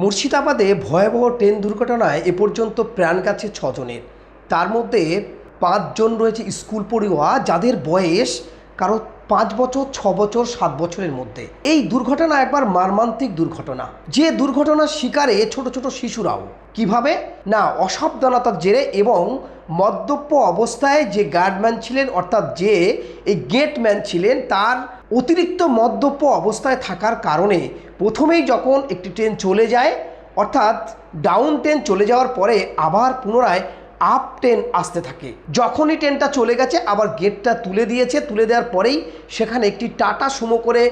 মুর্শিদাবাদে ভয়াবহ ট্রেন দুর্ঘটনায় এ পর্যন্ত প্রাণ গেছে 6 জনের। তার মধ্যে 5 জন রয়েছে স্কুল পড়ুয়া, যাদের বয়স কারো 5 বছর, 6 বছর, 7 বছরের মধ্যে। এই দুর্ঘটনা একবার মর্মান্তিক দুর্ঘটনা, যে দুর্ঘটনার শিকারে ছোট ছোট শিশুরাও। কিভাবে না, অসাবধানতার জেরে এবং মদ্যপ অবস্থায় যে গার্ডম্যান ছিলেন, অর্থাৎ যে এই গেটম্যান ছিলেন, তার অতিরিক্ত মদ্যপ অবস্থায় থাকার কারণে প্রথমেই যখন একটি ট্রেন চলে যায়, অর্থাৎ ডাউন ট্রেন চলে যাওয়ার পরে আবার পুনরায় আপ ট্রেন আসতে থাকে। যখনই ট্রেনটা চলে গেছে আবার গেটটা তুলে দিয়েছে, তুলে দেওয়ার পরেই সেখানে একটি টাটা সুমো করে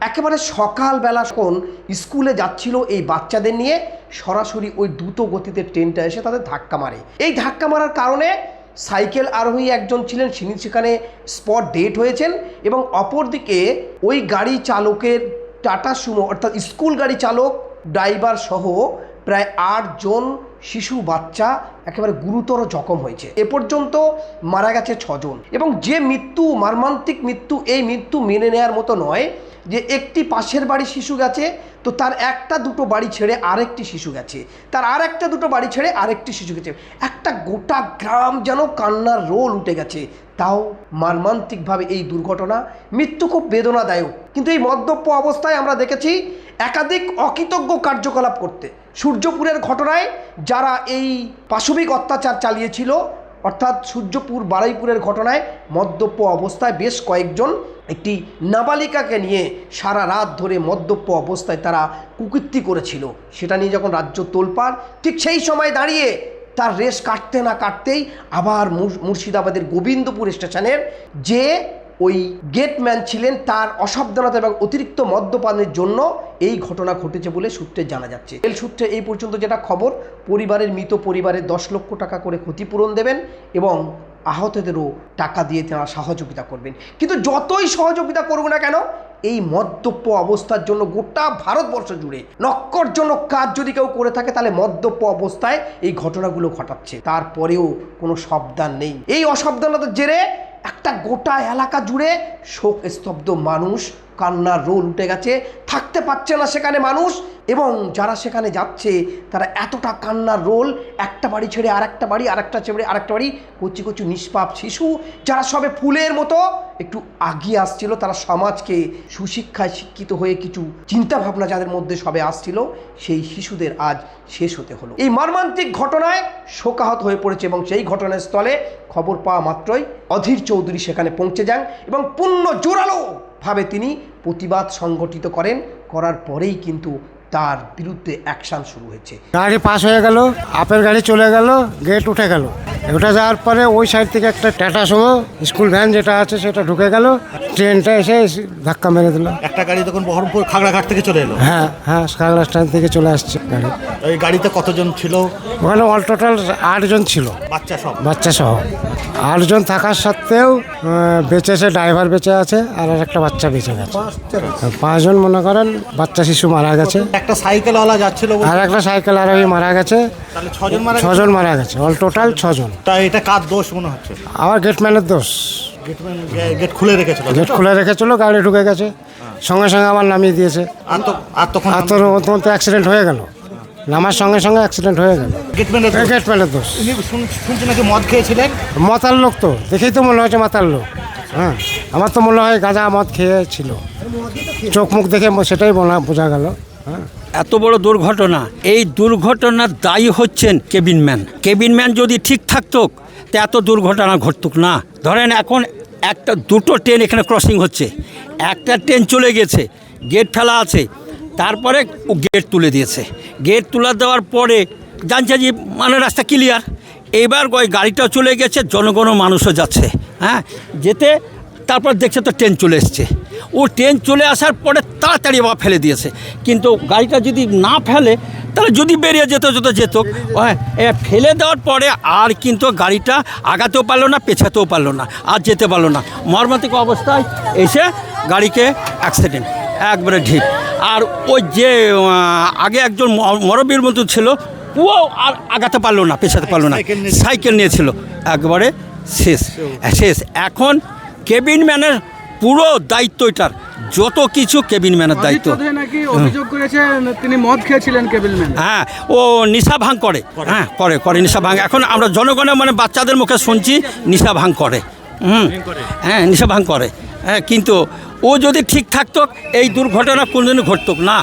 একেবারে সকালবেলা যখন স্কুলে যাচ্ছিল এই বাচ্চাদের নিয়ে, সরাসরি ওই দ্রুত গতিতে ট্রেনটা এসে তাদের ধাক্কা মারে। এই ধাক্কা মারার কারণে সাইকেল আরোহী একজন ছিলেন, তিনি সেখানে স্পট ডেড হয়েছেন, এবং অপরদিকে ওই গাড়ি চালকের টাটা সুমো অর্থাৎ স্কুল গাড়ি চালক, ড্রাইভার সহ প্রায় 8 জন শিশু বাচ্চা একেবারে গুরুতর জখম হয়েছে। এ পর্যন্ত মারা গেছে 6 জন। এবং যে মৃত্যু, মর্মান্তিক মৃত্যু, এই মৃত্যু মেনে নেওয়ার মতো নয়। যে একটি পাশের বাড়ি শিশু গেছে, তো তার একটা দুটো বাড়ি ছেড়ে আরেকটি শিশু গেছে, তার আর একটা দুটো বাড়ি ছেড়ে আরেকটি শিশু গেছে, একটা গোটা গ্রাম যেন কান্নার রোল উঠে গেছে। তাও মর্মান্তিকভাবে এই দুর্ঘটনা, মৃত্যু খুব বেদনাদায়ক। কিন্তু এই মদ্যপ অবস্থায় আমরা দেখেছি একাধিক অকৃতজ্ঞ কার্যকলাপ করতে। সূর্যপুরের ঘটনায় যারা এই পাশবিক অত্যাচার চালিয়েছিল, অর্থাৎ সূর্যপুর বারুইপুরের ঘটনায় মদ্যপ অবস্থায় বেশ কয়েকজন একটি নাবালিকাকে নিয়ে সারা রাত ধরে মদ্যপ অবস্থায় তারা কুকীর্তি করেছিল, সেটা নিয়ে যখন রাজ্য তোলপাড়, ঠিক সেই সময় দাঁড়িয়ে তার রেশ কাটতে না কাটতেই আবার মুর্শিদাবাদের গোবিন্দপুর স্টেশনের যে ওই গেটম্যান ছিলেন, তার অসাবধানতা এবং অতিরিক্ত মদ্যপানের জন্য এই ঘটনা ঘটেছে বলে সূত্রে জানা যাচ্ছে। রেল সূত্রে এই পর্যন্ত যেটা খবর, পরিবারের মৃত পরিবারের 10 লক্ষ টাকা করে ক্ষতিপূরণ দেবেন এবং আহতদেরও টাকা দিয়ে তারা সহযোগিতা করবেন। কিন্তু যতই সহযোগিতা করুক না কেন, এই মদ্যপ অবস্থার জন্য গোটা ভারতবর্ষ জুড়ে নক্করজনক কাজ যদি কেউ করে থাকে, তাহলে মদ্যপ অবস্থায় এই ঘটনাগুলো ঘটাচ্ছে। তারপরেও কোনো সাবধান নেই। এই অসাবধানতার জেরে একটা গোটা এলাকা জুড়ে শোক স্তব্ধ, মানুষ কান্নার রোল উঠে গেছে, থাকতে পারছে না সেখানে মানুষ। এবং যারা সেখানে যাচ্ছে তারা এতটা কান্নার রোল, একটা বাড়ি ছেড়ে আরেকটা বাড়ি, আরেকটা ছেড়ে আরেকটা বাড়ি, কচি কচি নিষ্পাপ শিশু যারা সবে ফুলের মতো একটু আগিয়ে আসছিল, তারা সমাজকে সুশিক্ষায় শিক্ষিত হয়ে কিছু চিন্তা ভাবনা যাদের মধ্যে সবে আসছিল, সেই শিশুদের আজ শেষ হতে হলো। এই মর্মান্তিক ঘটনায় শোকাহত হয়ে পড়েছে এবং সেই ঘটনার স্থলে খবর পাওয়া মাত্রই অধীর চৌধুরী সেখানে পৌঁছে যান এবং পূর্ণ জোরালো ভাবে তিনি প্রতিবাদ সংগঠিত করেন। করার পরেই কিন্তু তার বিরুদ্ধে অ্যাকশন শুরু হয়েছে। গাড়ি পাস হয়ে গেল, আপের গাড়ি চলে গেল, গেট উঠে গেল। উঠে যাওয়ার পরে ওই সাইড থেকে একটা টাটা সুমো স্কুল ভ্যান যেটা আছে সেটা ঢুকে গেল, ট্রেনটা এসে ধাক্কা মেরে দিল। একটা গাড়ি তখন বহরমপুর খাগড়াঘাট থেকে চলে এলো। হ্যাঁ, খাগড়া স্ট্যান্ড থেকে চলে আসছে গাড়ি। ওই গাড়িতে কতজন ছিল? ওখানে অল টোটাল 8 জন ছিল, বাচ্চা সহ 8 জন থাকার সত্ত্বেও বেঁচেছে, ড্রাইভার বেঁচে আছে আর একটা বাচ্চা বেঁচে গেছে। 5 জন মনে করেন বাচ্চা শিশু মারা গেছে, একটা সাইকেলওয়ালা যাচ্ছিল আর একটা সাইকেল আরোহী মারা গেছে। তাহলে 6 জন মারা গেছে, অল টোটাল 6 জন। তা এটা কার দোষ মনে হচ্ছে? আমার গেটম্যানের দোষ। গেট খুলে রেখেছিল, গাড়ি ঢুকে গেছে, সঙ্গে সঙ্গে আমার নামিয়ে দিয়েছে। আর তখন তো অ্যাক্সিডেন্ট হয়ে গেল, নামার সঙ্গে সঙ্গে অ্যাক্সিডেন্ট হয়ে গেল। গেটম্যানের দোষ। শুনছি নাকি মদ খেয়েছিলেন? মাতাল লোক তো, দেখেই তো মনে হচ্ছে মাতাল লোক। হ্যাঁ, আমার তো মনে হয় গাঁজা মদ খেয়েছিল, চোখ মুখ দেখে সেটাই বোঝা গেল। হ্যাঁ, এত বড় দুর্ঘটনা, এই দুর্ঘটনার দায়ী হচ্ছেন কেবিনম্যান যদি ঠিক থাকতো তা এত দুর্ঘটনা ঘটতুক না। ধরেন এখন দুটো ট্রেন এখানে ক্রসিং হচ্ছে, একটা ট্রেন চলে গেছে, গেট ফেলা আছে, তারপরে ও গেট তুলে দিয়েছে। গেট তুলে দেওয়ার পরে জানছে যে মানে রাস্তা ক্লিয়ার, এবার ওই গাড়িটাও চলে গেছে, জনগণ মানুষও যাচ্ছে, হ্যাঁ যেতে, তারপর দেখছে তো ট্রেন চলে এসছে। ও ট্রেন চলে আসার পরে তাড়াতাড়ি বা ফেলে দিয়েছে, কিন্তু গাড়িটা যদি না ফেলে তাহলে যদি বেরিয়ে যেত ফেলে দেওয়ার পরে আর কিন্তু গাড়িটা আগাতেও পারলো না, পেছাতেও পারলো না, আর যেতে পারলো না। মর্মান্তিক অবস্থায় এসে গাড়িকে অ্যাক্সিডেন্ট একবারে ঢিপ। আর ওই যে আগে একজন মুরব্বির মতো ছিল, ও আর আগাতে পারলো না, পেছাতে পারলো না, সাইকেল নিয়েছিল, একবারে শেষ। এখন কেবিনম্যানের পুরো দায়িত্ব এটার, যত কিছু কেবিন ম্যানের দায়িত্ব। চৌধুরী নাকি অভিযোগ করেছেন তিনি মদ খেয়েছিলেন কেবিল ম্যান। হ্যাঁ, ও নিশা ভাঙ করে, হ্যাঁ করে নিশা ভাঙ। এখন আমরা জনগণের মানে বাচ্চাদের মুখে শুনছি নিশা ভাঙ করে, হ্যাঁ নিশা ভাঙ করে। হ্যাঁ, কিন্তু ও যদি ঠিক থাকতো এই দুর্ঘটনা কোনোদিনও ঘটতো না।